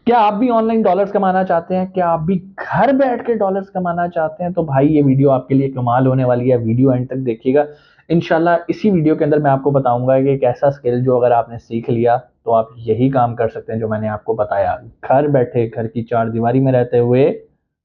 क्या आप भी ऑनलाइन डॉलर्स कमाना चाहते हैं? क्या आप भी घर बैठ के डॉलर्स कमाना चाहते हैं? तो भाई ये वीडियो आपके लिए कमाल होने वाली है, वीडियो एंड तक देखिएगा। इंशाल्लाह इसी वीडियो के अंदर मैं आपको बताऊंगा कि एक ऐसा स्किल जो अगर आपने सीख लिया तो आप यही काम कर सकते हैं जो मैंने आपको बताया। घर बैठे, घर की चार दीवारी में रहते हुए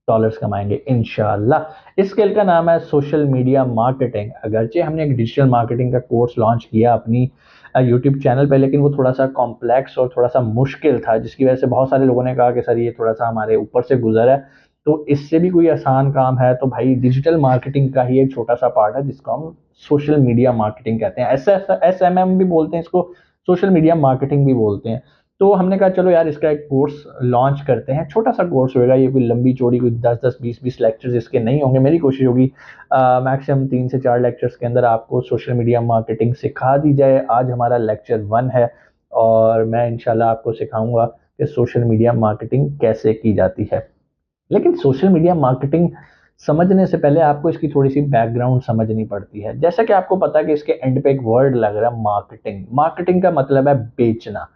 डॉलर्स कमाएंगे इंशाल्लाह। इस स्किल का नाम है सोशल मीडिया मार्केटिंग। अगरचे हमने एक डिजिटल मार्केटिंग का कोर्स लॉन्च किया अपनी यूट्यूब चैनल पे, लेकिन वो थोड़ा सा कॉम्प्लेक्स और थोड़ा सा मुश्किल था, जिसकी वजह से बहुत सारे लोगों ने कहा कि सर ये थोड़ा सा हमारे ऊपर से गुजर है। तो इससे भी कोई आसान काम है तो भाई डिजिटल मार्केटिंग का ही एक छोटा सा पार्ट है जिसको हम सोशल मीडिया मार्केटिंग कहते हैं। SMM भी बोलते हैं इसको, सोशल मीडिया मार्केटिंग भी बोलते हैं। तो हमने कहा चलो यार इसका एक कोर्स लॉन्च करते हैं। छोटा सा कोर्स होगा, ये कोई लंबी चौड़ी कोई 10-10 20-20 लेक्चर्स इसके नहीं होंगे। मेरी कोशिश होगी मैक्सिमम 3 से 4 लेक्चर्स के अंदर आपको सोशल मीडिया मार्केटिंग सिखा दी जाए। आज हमारा लेक्चर 1 है और मैं इंशाल्लाह आपको सिखाऊंगा कि सोशल मीडिया मार्केटिंग कैसे की जाती है। लेकिन सोशल मीडिया मार्केटिंग समझने से पहले आपको इसकी थोड़ी सी बैकग्राउंड समझनी पड़ती है। जैसा कि आपको पता है कि इसके एंड पे एक वर्ड लग रहा है मार्केटिंग। मार्केटिंग का मतलब है बेचना।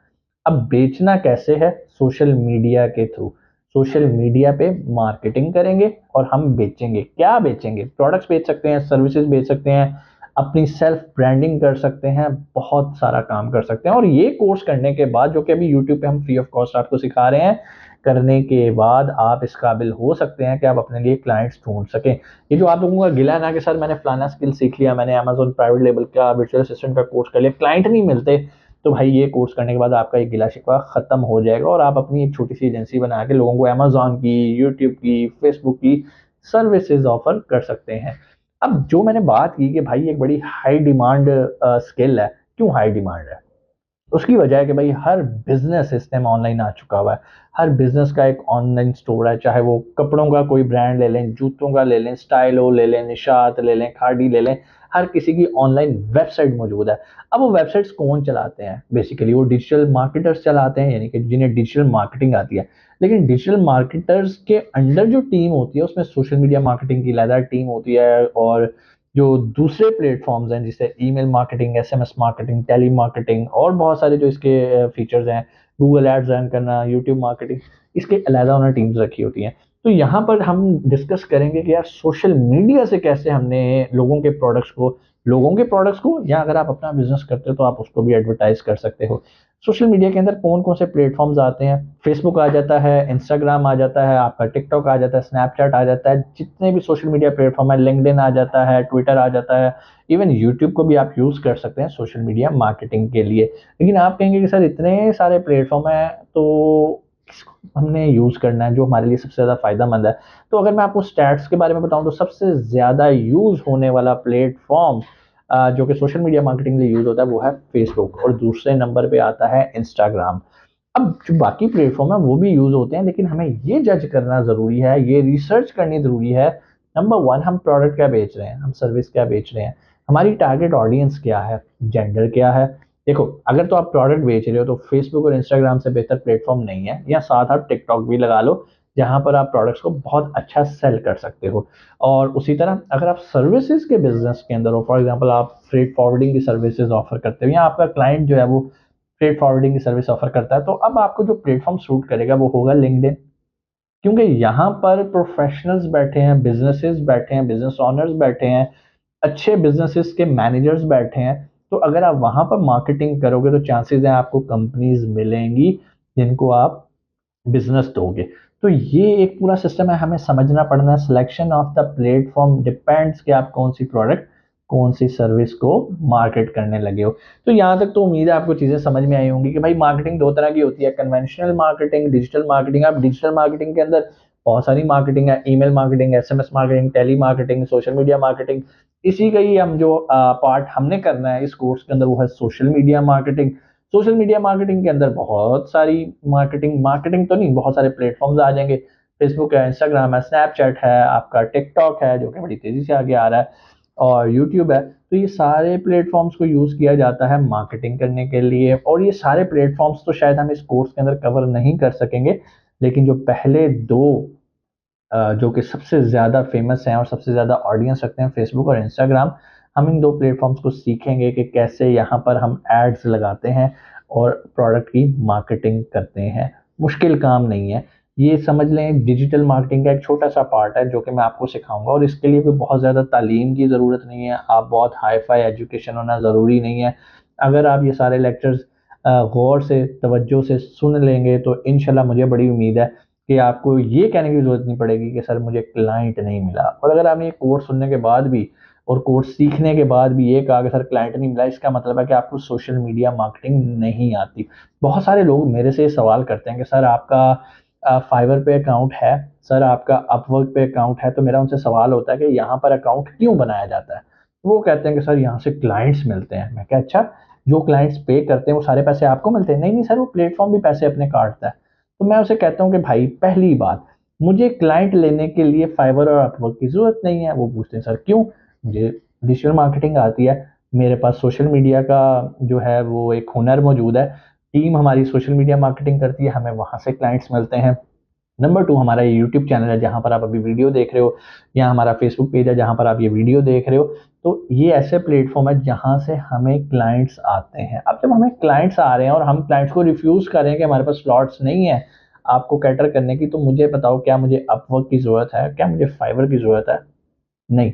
अब बेचना कैसे है? सोशल मीडिया के थ्रू। सोशल मीडिया पे मार्केटिंग करेंगे और हम बेचेंगे। क्या बेचेंगे? प्रोडक्ट्स बेच सकते हैं, सर्विसेज बेच सकते हैं, अपनी सेल्फ ब्रांडिंग कर सकते हैं, बहुत सारा काम कर सकते हैं। और ये कोर्स करने के बाद, जो कि अभी यूट्यूब पे हम फ्री ऑफ कॉस्ट आपको सिखा रहे हैं, करने के बाद आप इस काबिल हो सकते हैं कि आप अपने लिए क्लाइंट्स ढूंढ सकें। ये जो आप लोगों का गिला है ना कि सर मैंने फलाना स्किल सीख लिया, मैंने अमेजोन प्राइवेट लेबल का वर्चुअल असिस्टेंट का कोर्स कर लिया, क्लाइंट नहीं मिलते, तो भाई ये कोर्स करने के बाद आपका एक गिला शिकवा खत्म हो जाएगा और आप अपनी एक छोटी सी एजेंसी बना के लोगों को अमेजोन की, यूट्यूब की, फेसबुक की सर्विसेज ऑफर कर सकते हैं। अब जो मैंने बात की कि भाई एक बड़ी हाई डिमांड स्किल है, क्यों हाई डिमांड है? उसकी वजह है कि भाई हर बिजनेस सिस्टम ऑनलाइन आ चुका हुआ है। हर बिजनेस का एक ऑनलाइन स्टोर है, चाहे वो कपड़ों का कोई ब्रांड ले लें, जूतों का ले लें, स्टाइलो ले लें, निशात ले लें, खाड़ी ले लें, हर किसी की ऑनलाइन वेबसाइट मौजूद है। अब वो वेबसाइट्स कौन चलाते हैं? बेसिकली वो डिजिटल मार्केटर्स चलाते हैं, यानी कि जिन्हें डिजिटल मार्केटिंग आती है। लेकिन डिजिटल मार्केटर्स के अंडर जो टीम होती है उसमें सोशल मीडिया मार्केटिंग की अलग टीम होती है, और जो दूसरे प्लेटफॉर्म्स हैं जैसे email marketing, SMS marketing, telemarketing और बहुत सारे जो इसके फीचर्स हैं, गूगल एड्स रन करना, यूट्यूब मार्केटिंग, इसके अलग उन्होंने टीम्स रखी होती हैं। तो यहाँ पर हम डिस्कस करेंगे कि यार सोशल मीडिया से कैसे हमने लोगों के प्रोडक्ट्स को या अगर आप अपना बिजनेस करते हो तो आप उसको भी एडवर्टाइज कर सकते हो। सोशल मीडिया के अंदर कौन कौन से प्लेटफॉर्म्स आते हैं? फेसबुक आ जाता है, इंस्टाग्राम आ जाता है, आपका टिकटॉक आ जाता है, स्नैपचैट आ जाता है, जितने भी सोशल मीडिया प्लेटफॉर्म है, लिंक्डइन आ जाता है, ट्विटर आ जाता है, इवन यूट्यूब को भी आप यूज कर सकते हैं सोशल मीडिया मार्केटिंग के लिए। लेकिन आप कहेंगे कि सर इतने सारे प्लेटफॉर्म है तो किसको हमने यूज करना है, जो हमारे लिए सबसे ज्यादा फायदेमंद है? तो अगर मैं आपको स्टैट्स के बारे में बताऊं तो सबसे ज्यादा यूज होने वाला प्लेटफॉर्म जो कि सोशल मीडिया मार्केटिंग के लिए यूज होता है वो है फेसबुक, और दूसरे नंबर पे आता है इंस्टाग्राम। अब जो बाकी प्लेटफॉर्म है वो भी यूज होते हैं, लेकिन हमें ये जज करना जरूरी है, ये रिसर्च करनी जरूरी है। नंबर 1, हम प्रोडक्ट क्या बेच रहे हैं, हम सर्विस क्या बेच रहे हैं, हमारी टारगेट ऑडियंस क्या है, जेंडर क्या है। देखो, अगर तो आप प्रोडक्ट बेच रहे हो तो फेसबुक और इंस्टाग्राम से बेहतर प्लेटफॉर्म नहीं है, या साथ आप टिकटॉक भी लगा लो जहां पर आप प्रोडक्ट्स को बहुत अच्छा सेल कर सकते हो। और उसी तरह अगर आप सर्विसेज के बिजनेस के अंदर हो, फॉर एग्जांपल आप फ्रेट फॉरवर्डिंग की सर्विसेज ऑफर करते हो, या आपका क्लाइंट जो है वो फ्रेट फॉरवर्डिंग की सर्विस ऑफर करता है, तो अब आपको जो प्लेटफॉर्म सूट करेगा वो होगा लिंक्डइन। क्योंकि यहाँ पर प्रोफेशनल्स बैठे हैं, बिजनेसेस बैठे हैं, बिजनेस ओनर्स बैठे हैं, अच्छे बिजनेसेस के मैनेजर्स बैठे हैं। तो अगर आप वहां पर मार्केटिंग करोगे तो चांसेस हैं आपको कंपनीज मिलेंगी जिनको आप बिजनेस दोगे। तो ये एक पूरा सिस्टम है, हमें समझना पड़ना है। Selection of the platform depends कि आप कौन सी प्रोडक्ट, कौन सी सर्विस को मार्केट करने लगे हो। तो यहाँ तक तो उम्मीद है आपको चीजें समझ में आई होंगी कि भाई मार्केटिंग दो तरह की होती है, कन्वेंशनल मार्केटिंग, डिजिटल मार्केटिंग। आप डिजिटल मार्केटिंग के अंदर बहुत सारी मार्केटिंग है, email marketing, SMS marketing, telemarketing, social media marketing. इसी का ही हम जो पार्ट हमने करना है इस कोर्स के अंदर वो है social media marketing. Social media marketing के अंदर बहुत सारी मार्केटिंग मार्केटिंग तो नहीं, बहुत सारे प्लेटफॉर्म्स आ जाएंगे। फेसबुक है, इंस्टाग्राम है, स्नैपचैट है, आपका टिकटॉक है जो कि बड़ी तेजी से आगे आ रहा है, और यूट्यूब है। तो ये सारे प्लेटफॉर्म्स को यूज किया जाता है मार्केटिंग करने के लिए, और ये सारे प्लेटफॉर्म्स तो शायद हम इस कोर्स के अंदर कवर नहीं कर सकेंगे। लेकिन जो पहले दो जो कि सबसे ज़्यादा फेमस हैं और सबसे ज़्यादा ऑडियंस रखते हैं, फेसबुक और इंस्टाग्राम, हम इन दो प्लेटफॉर्म्स को सीखेंगे कि कैसे यहाँ पर हम एड्स लगाते हैं और प्रोडक्ट की मार्केटिंग करते हैं। मुश्किल काम नहीं है। ये समझ लें डिजिटल मार्केटिंग का एक छोटा सा पार्ट है जो कि मैं आपको सिखाऊंगा, और इसके लिए कोई बहुत ज़्यादा तालीम की ज़रूरत नहीं है, आप बहुत हाई फाई एजुकेशन होना ज़रूरी नहीं है। अगर आप ये सारे लेक्चर्स गौर से तवज्जो से सुन लेंगे तो इंशाल्लाह मुझे बड़ी उम्मीद है कि आपको ये कहने की ज़रूरत नहीं पड़ेगी कि सर मुझे क्लाइंट नहीं मिला। और अगर आपने ये कोर्स सुनने के बाद भी और कोर्स सीखने के बाद भी ये कहा कि सर क्लाइंट नहीं मिला, इसका मतलब है कि आपको सोशल मीडिया मार्केटिंग नहीं आती। बहुत सारे लोग मेरे से सवाल करते हैं कि सर आपका फाइवर पे अकाउंट है, सर आपका अपवर्क पे अकाउंट है, तो मेरा उनसे सवाल होता है कि यहाँ पर अकाउंट क्यों बनाया जाता है। वो कहते हैं कि सर यहाँ से क्लाइंट्स मिलते हैं। मैं क्या, अच्छा, जो क्लाइंट्स पे करते हैं वो सारे पैसे आपको मिलते हैं? नहीं नहीं सर, वो प्लेटफॉर्म भी पैसे अपने काटता है। तो मैं उसे कहता हूँ कि भाई पहली बात, मुझे क्लाइंट लेने के लिए फाइवर और अपवर्क की जरूरत नहीं है। वो पूछते हैं सर क्यों? मुझे डिजिटल मार्केटिंग आती है, मेरे पास सोशल मीडिया का जो है वो एक हुनर मौजूद है, टीम हमारी सोशल मीडिया मार्केटिंग करती है, हमें वहां से क्लाइंट्स मिलते हैं। नंबर 2, हमारा ये यूट्यूब चैनल है जहाँ पर आप अभी वीडियो देख रहे हो, या हमारा फेसबुक पेज है जहाँ पर आप ये वीडियो देख रहे हो। तो ये ऐसे प्लेटफॉर्म है जहाँ से हमें क्लाइंट्स आते हैं। अब जब हमें क्लाइंट्स आ रहे हैं और हम क्लाइंट्स को रिफ्यूज कर रहे हैं कि हमारे पास स्लॉट्स नहीं है आपको कैटर करने की, तो मुझे बताओ क्या मुझे अपवर्क की जरूरत है, क्या मुझे फाइवर की जरूरत है? नहीं।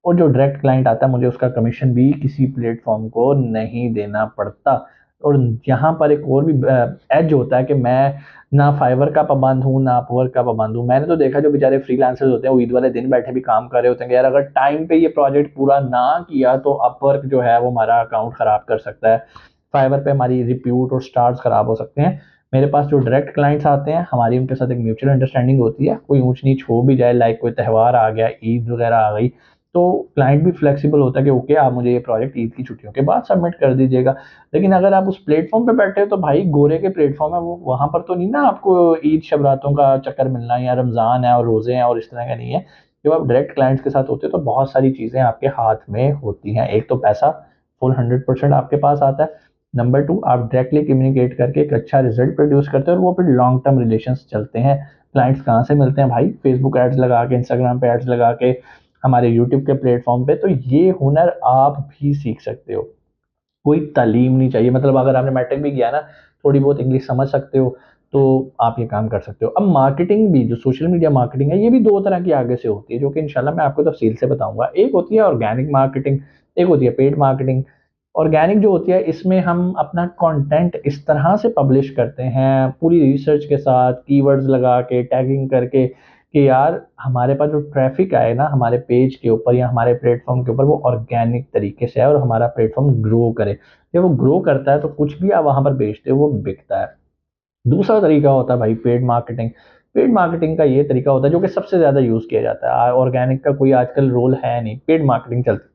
और जो डायरेक्ट क्लाइंट आता है मुझे उसका कमीशन भी किसी प्लेटफॉर्म को नहीं देना पड़ता। और यहाँ पर एक और भी एज होता है कि मैं ना फाइवर का पाबंद हूँ ना अपवर्क का पाबंद हूँ। मैंने तो देखा जो बेचारे फ्रीलांसर्स होते हैं वो ईद वाले दिन बैठे भी काम कर रहे होते हैं कि यार अगर टाइम पे ये प्रोजेक्ट पूरा ना किया तो अपवर्क जो है वो हमारा अकाउंट खराब कर सकता है, फाइवर पे हमारी रिप्यूट और स्टार्स खराब हो सकते हैं। मेरे पास जो डायरेक्ट क्लाइंट्स आते हैं हमारी उनके साथ एक म्यूचुअल अंडरस्टैंडिंग होती है, कोई ऊंच नीच हो भी जाए, लाइक कोई त्यौहार आ गया, ईद वगैरह आ गई, तो क्लाइंट भी फ्लेक्सिबल होता है कि ओके आप मुझे ये प्रोजेक्ट ईद की छुट्टियों के बाद सबमिट कर दीजिएगा। लेकिन अगर आप उस प्लेटफॉर्म पे बैठे हो तो भाई गोरे के प्लेटफॉर्म है वो, वहां पर तो नहीं ना आपको ईद शबरातों का चक्कर मिलना है, या रमजान है और रोजे हैं और इस तरह का नहीं है। जब आप डायरेक्ट क्लाइंट्स के साथ होते हो तो बहुत सारी चीजें आपके हाथ में होती हैं। एक तो पैसा फुल 100% आपके पास आता है। नंबर 2, आप डायरेक्टली कम्युनिकेट करके एक अच्छा रिजल्ट प्रोड्यूस करते हो और वो फिर लॉन्ग टर्म रिलेशन चलते हैं। क्लाइंट्स कहाँ से मिलते हैं भाई? फेसबुक एड्स लगा के, इंस्टाग्राम पे एड्स लगा के, हमारे यूट्यूब के प्लेटफॉर्म पे। तो ये हुनर आप भी सीख सकते हो, कोई तालीम नहीं चाहिए। मतलब अगर आपने मैट्रिक भी किया ना, थोड़ी बहुत इंग्लिश समझ सकते हो तो आप ये काम कर सकते हो। अब मार्केटिंग भी, जो सोशल मीडिया मार्केटिंग है, ये भी दो तरह की आगे से होती है जो कि इंशाल्लाह मैं आपको तफसील से बताऊंगा। एक होती है ऑर्गेनिक मार्केटिंग, एक होती है पेड मार्केटिंग। ऑर्गेनिक जो होती है इसमें हम अपना कंटेंट इस तरह से पब्लिश करते हैं पूरी रिसर्च के साथ, कीवर्ड्स लगा के, टैगिंग करके, कि यार हमारे पास जो ट्रैफिक आए ना हमारे पेज के ऊपर या हमारे प्लेटफॉर्म के ऊपर वो ऑर्गेनिक तरीके से है और हमारा प्लेटफॉर्म ग्रो करे। जब वो ग्रो करता है तो कुछ भी आप वहां पर बेचते हो वो बिकता है। दूसरा तरीका होता है भाई पेड मार्केटिंग। पेड मार्केटिंग का ये तरीका होता है जो कि सबसे ज्यादा यूज किया जाता है, ऑर्गेनिक का कोई आजकल रोल है नहीं, पेड मार्केटिंग चलती है।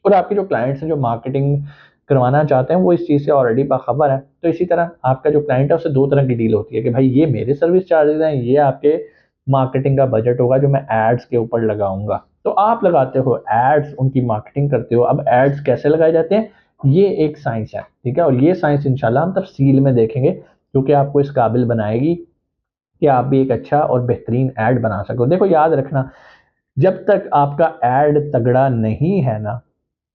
और आपके जो क्लाइंट्स हैं जो मार्केटिंग करवाना चाहते हैं वो इस चीज़ से ऑलरेडी बाखबर है। तो इसी तरह आपका जो क्लाइंट है उससे दो तरह की डील होती है कि भाई ये मेरे सर्विस चार्जेस हैं, ये आपके मार्केटिंग का बजट होगा जो मैं एड्स के ऊपर लगाऊंगा। तो आप लगाते हो एड्स, उनकी मार्केटिंग करते हो। अब एड्स कैसे लगाए जाते हैं ये एक साइंस है, ठीक है, और ये साइंस इंशाल्लाह हम तफसील में देखेंगे जो कि आपको इस काबिल बनाएगी कि आप भी एक अच्छा और बेहतरीन ऐड बना सको। देखो याद रखना, जब तक आपका ऐड तगड़ा नहीं है ना,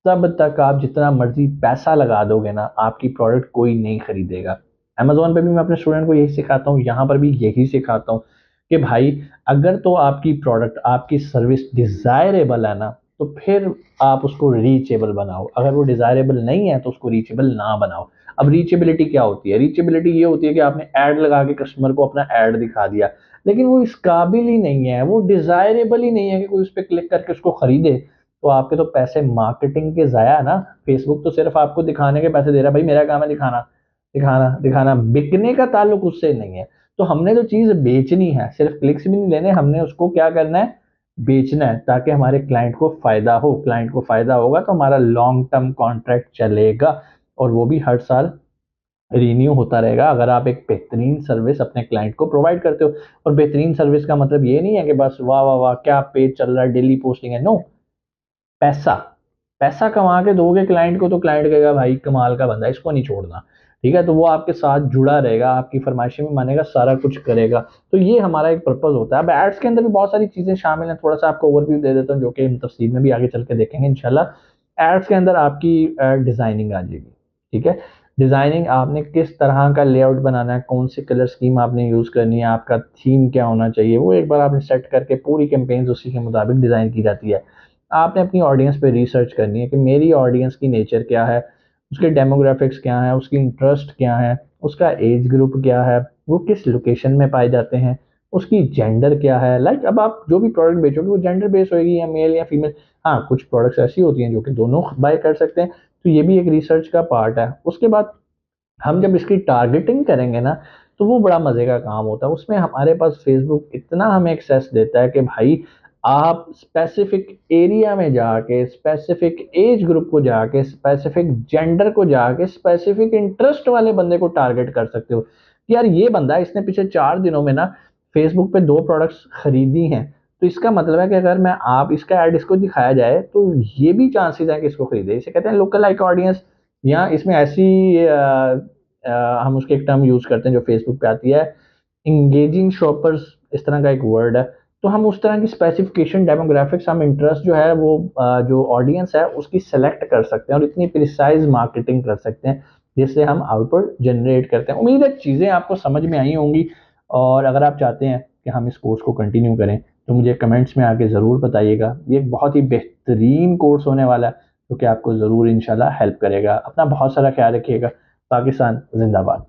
तब तक आप जितना मर्जी पैसा लगा दोगे ना, आपकी प्रोडक्ट कोई नहीं खरीदेगा। अमेजोन पे भी मैं अपने स्टूडेंट को यही सिखाता हूँ, यहाँ पर भी यही सिखाता हूँ कि भाई अगर तो आपकी प्रोडक्ट, आपकी सर्विस डिजायरेबल है ना, तो फिर आप उसको रीचेबल बनाओ। अगर वो डिजायरेबल नहीं है तो उसको रीचेबल ना बनाओ। अब रीचेबिलिटी क्या होती है? रीचेबिलिटी ये होती है कि आपने ऐड लगा के कस्टमर को अपना ऐड दिखा दिया, लेकिन वो इस काबिल ही नहीं है, वो डिजायरेबल ही नहीं है कि कोई उस पर क्लिक करके उसको खरीदे। तो आपके तो पैसे मार्केटिंग के जाया ना। फेसबुक तो सिर्फ आपको दिखाने के पैसे दे रहा है, भाई मेरा काम है दिखाना दिखाना दिखाना, बिकने का ताल्लुक उससे नहीं है। तो हमने तो चीज बेचनी है, सिर्फ क्लिक्स भी नहीं लेने, हमने उसको क्या करना है, बेचना है, ताकि हमारे क्लाइंट को फायदा हो। क्लाइंट को फायदा होगा तो हमारा लॉन्ग टर्म कॉन्ट्रैक्ट चलेगा और वो भी हर साल रिन्यू होता रहेगा अगर आप एक बेहतरीन सर्विस अपने क्लाइंट को प्रोवाइड करते हो। और बेहतरीन सर्विस का मतलब ये नहीं है कि बस वाह वाह वाह क्या पेज चल रहा है, डेली पोस्टिंग है, नो। पैसा, पैसा कमा के दोगे क्लाइंट को तो क्लाइंट कहेगा भाई कमाल का बंदा है, इसको नहीं छोड़ना, ठीक है, तो वो आपके साथ जुड़ा रहेगा, आपकी फरमाइशें भी मानेगा, सारा कुछ करेगा। तो ये हमारा एक पर्पज होता है। अब एड्स के अंदर भी बहुत सारी चीजें शामिल हैं, थोड़ा सा आपको ओवरव्यू दे देता हूँ जो कि हम तफसील में भी आगे चल के देखेंगे इंशाल्लाह। एड्स के अंदर आपकी डिजाइनिंग आ जाएगी, ठीक है। डिज़ाइनिंग आपने किस तरह का लेआउट बनाना है, कौन सी कलर स्कीम आपने यूज़ करनी है, आपका थीम क्या होना चाहिए, वो एक बार आपने सेट करके पूरी कैंपेन्स उसी के मुताबिक डिज़ाइन की जाती है। आपने अपनी ऑडियंस पे रिसर्च करनी है कि मेरी ऑडियंस की नेचर क्या है, उसके डेमोग्राफिक्स क्या है, उसकी इंटरेस्ट क्या है, उसका एज ग्रुप क्या है, वो किस लोकेशन में पाए जाते हैं, उसकी जेंडर क्या है। लाइक अब आप जो भी प्रोडक्ट बेचोगे वो जेंडर बेस्ड होगी या मेल या फीमेल। हाँ, कुछ प्रोडक्ट्स ऐसी होती हैं जो कि दोनों बाय कर सकते हैं, तो ये भी एक रिसर्च का पार्ट है। उसके बाद हम जब इसकी टारगेटिंग करेंगे ना, तो वो बड़ा मज़े का काम होता है। उसमें हमारे पास फेसबुक इतना हमें एक्सेस देता है कि भाई आप स्पेसिफिक एरिया में जाके, स्पेसिफिक एज ग्रुप को जाके, स्पेसिफिक जेंडर को जाके, स्पेसिफिक इंटरेस्ट वाले बंदे को टारगेट कर सकते हो कि यार ये बंदा इसने पिछले 4 दिनों में ना फेसबुक पे 2 प्रोडक्ट्स खरीदी हैं, तो इसका मतलब है कि अगर मैं आप इसका ऐड इसको दिखाया जाए तो ये भी चांसेस है कि इसको खरीदे। इसे कहते हैं लोकल लाइक ऑडियंस। या इसमें ऐसी हम उसके एक टर्म यूज़ करते हैं जो फेसबुक पे आती है, इंगेजिंग शॉपर्स, इस तरह का एक वर्ड है। तो हम उस तरह की स्पेसिफिकेशन, डेमोग्राफिक्स, हम इंटरेस्ट जो है वो जो ऑडियंस है उसकी सेलेक्ट कर सकते हैं और इतनी प्रिसाइज मार्केटिंग कर सकते हैं जिससे हम आउटपुट जनरेट करते हैं। उम्मीद है चीज़ें आपको समझ में आई होंगी, और अगर आप चाहते हैं कि हम इस कोर्स को कंटिन्यू करें तो मुझे कमेंट्स में आके ज़रूर बताइएगा। ये एक बहुत ही बेहतरीन कोर्स होने वाला है जो कि आपको ज़रूर इंशाल्लाह हेल्प करेगा। अपना बहुत सारा ख्याल रखिएगा। पाकिस्तान जिंदाबाद।